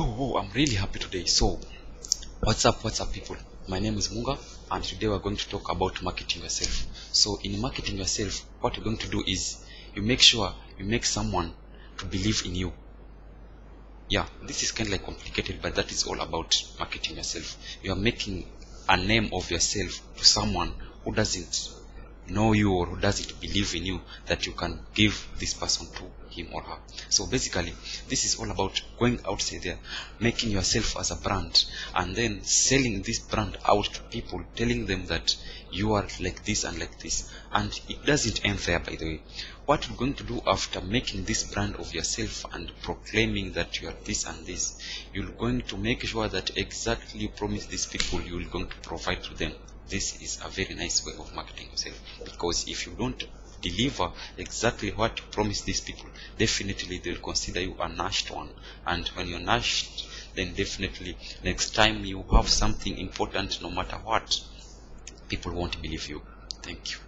I'm really happy today. So, what's up people? My name is Munga, and today we're going to talk about marketing yourself. So, in marketing yourself, what you're going to do is you make sure you make someone to believe in you. Yeah, this is kind of like complicated, but that is all about marketing yourself. You are making a name of yourself to someone who doesn't know you or who doesn't believe in you, that you can give this person to him or her. So basically, this is all about going outside there, making yourself as a brand, and then selling this brand out to people, telling them that you are like this and like this. And it doesn't end there, by the way. What you're going to do after making this brand of yourself and proclaiming that you are this and this, you're going to make sure that exactly you promise these people you will going to provide to them. This is a very nice way of marketing yourself, because if you don't deliver exactly what you promise these people, definitely they'll consider you a nashed one. And when you're nashed, then definitely next time you have something important, no matter what, people won't believe you. Thank you.